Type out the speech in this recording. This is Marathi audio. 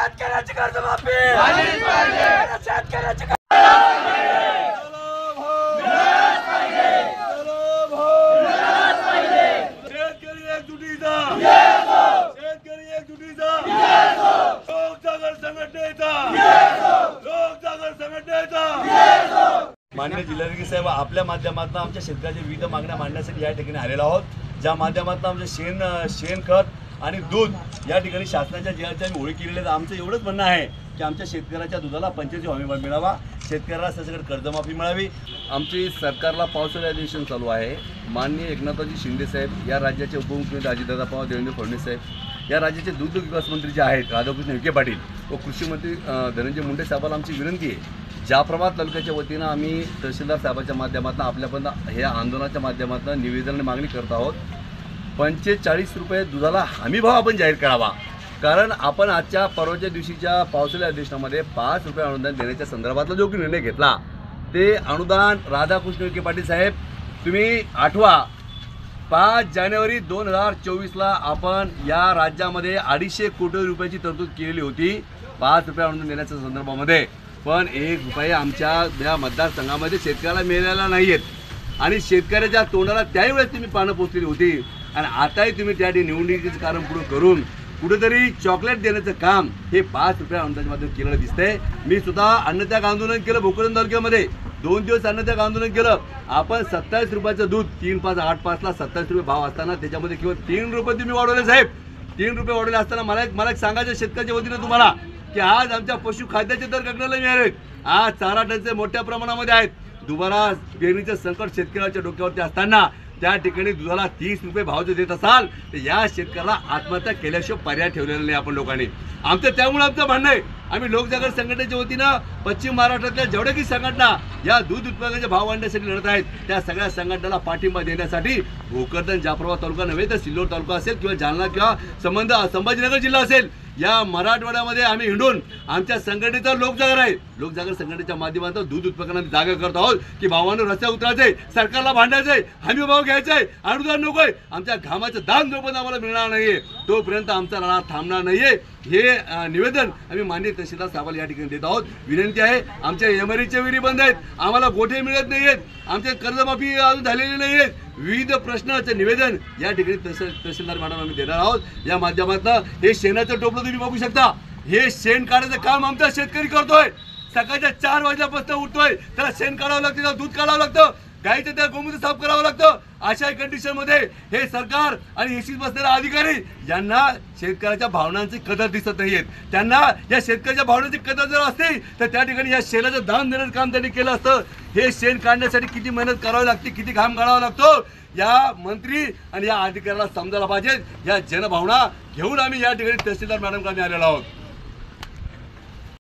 शेतकऱ्याची कर्जमाफी शेतकऱ्याची माननीय जिल्हाधिकारी साहेब, आपल्या माध्यमातून आमच्या शेतकऱ्याच्या विविध मागण्या मांडण्यासाठी या ठिकाणी आलेलो आहोत। ज्या माध्यमातून आमचे शेणखत आणि दूध या ठिकाणी शासनाच्या जिल्ह्याच्या आम्ही होळी केलेली आहे। आमचं एवढंच म्हणणं आहे की आमच्या शेतकऱ्याच्या दुधाला पंचायती हमी मिळावा, शेतकऱ्याला सरसकट कर्जमाफी मिळावी। आमची सरकारला पावसाळी अधिवेशन चालू आहे। माननीय एकनाथजी शिंदे साहेब, या राज्याचे उपमुख्यमंत्री अजितदादा पवार, देवेंद्र फडणवीस साहेब, या राज्याचे दुग्ध विकास मंत्री जे आहेत राधाकृष्ण विखे पाटील व कृषी मंत्री धनंजय मुंडे साहेबांना आमची विनंती आहे, ज्याप्रमाणे तालुक्याच्या वतीनं आम्ही तहसीलदार साहेबांच्या माध्यमातून आपल्यापर्यंत हे आंदोलनाच्या माध्यमातून निवेदन मागणी करत आहोत। 45 रुपये दुधाला हमीभाव आपण जाहीर करावा, कारण आपण आजच्या परवाच्या दिवशीच्या पावसाळी अधिवेशनामध्ये 5 रुपये अनुदान देण्याच्या संदर्भातला जो निर्णय घेतला ते अनुदान राधाकृष्ण विखे पाटील साहेब तुम्ही आठवा। 5 जानेवारी 2024ला आपण या राज्यामध्ये 250 कोटी रुपयाची तरतूद केलेली होती 5 रुपये अनुदान देण्याच्या संदर्भामध्ये, पण 1 रुपये आमच्या या मतदारसंघामध्ये शेतकऱ्याला मिळालेला नाही आहेत आणि शेतकऱ्याच्या तोंडाला त्यावेळेस तुम्ही पानं पोचलेली होती आणि आताही तुम्ही त्या निवडणुकीचं कारण पुढे करून कुठेतरी चॉकलेट देण्याचं काम हे 5 रुपये अनुदानामध्ये केलेलं दिसतंय। मी सुद्धा अन्नत्याग आंदोलन केलं भोकरदन तालुक्यामध्ये, 2 दिवस अन्नत्याग आंदोलन केलं। आपण 27 रुपयाचं दूध 3,5,8,5ला 27 रुपये भाव असताना त्याच्यामध्ये केवळ 3 रुपये तुम्ही वाढवले साहेब। 3 रुपये वाढवले असताना मला एक सांगायचं शेतकऱ्याच्या वतीनं तुम्हाला की आज आमच्या पशुखाद्याचे दर गगनाला मिळाले, आज चारा टंचाई मोठ्या प्रमाणामध्ये आहेत। दुबारा पेरणीचं संकट शेतकऱ्याच्या डोक्यावरती असताना त्या ठिकाणी दुधाला 30 रुपये भाव जर देत असाल तर या शेतकऱ्याला आत्महत्या केल्याशिवाय पर्याय ठेवलेला नाही आपण लोकांनी। त्यामुळे आमचं म्हणणं आहे, आम्ही लोकजागर संघटनेच्या वतीनं पश्चिम महाराष्ट्रातल्या जेवढ्या काही संघटना या दूध उत्पादनाचे भाव वाढण्यासाठी लढत आहेत त्या सगळ्या संघटनाला पाठिंबा देण्यासाठी भोकरदन जाफराबाद तालुका नव्हे तर सिल्लोड तालुका असेल किंवा जालना किंवा संभाजीनगर जिल्हा असेल, या मराठवाड्यामध्ये आम्ही हिंडून आमच्या संघटनेचा लोकजागर आहे, लोकजागर संघटनेच्या माध्यमातून दूध उत्पादनात जागा करत आहोत की भावानं रस्त्यावर उतरायचंय, सरकारला भांडायचंय, हमी भाव घ्यायचाय, अनुदान नकोय, आमच्या घामाचं दान जोपर्यंत आम्हाला मिळणार नाहीये तोपर्यंत आमचा लढा थांबणार नाहीये। हे निवेदन आम्ही माननीय तहसीलदार साहेबांना या ठिकाणी देत आहोत। विनंती आहे, आमच्या एमआरईच्या विहिरी बंद आहेत, आम्हाला गोठे मिळत नाहीयेत, आमच्या कर्जमाफी अजून झालेली नाहीये, विविध प्रश्नाचं निवेदन या ठिकाणी तहसीलदार मॅडम आम्ही देणार आहोत। या माध्यमातून हे शेणाचं टोपलं तुम्ही बघू शकता, हे शेण काढायचं काम आमचा शेतकरी करतोय। सकाळच्या 4 वाजल्यापासून उठतोय, त्याला शेण काढावं लागतं, त्याला दूध काढावं लागतं, गायचं त्या गोमूत्र साफ करावं लागतं। अशा कंडिशनमध्ये हे सरकार आणि एसीत बसलेले अधिकारी यांना शेतकऱ्याच्या भावनांची कदर दिसत नाहीये। त्यांना या शेतकऱ्याच्या भावनांची कदर जर असती तर त्या ठिकाणी या शेणाचं दान देण्याचं काम त्यांनी केलं असतं। हे शेण काढण्यासाठी किती मेहनत करावी लागते, किती घाम काढावा लागतो, या मंत्री आणि या अधिकाऱ्याला समजायला पाहिजे। या जनभावना घेऊन आम्ही या ठिकाणी तहसीलदार मॅडमकडे आलेलो आहोत।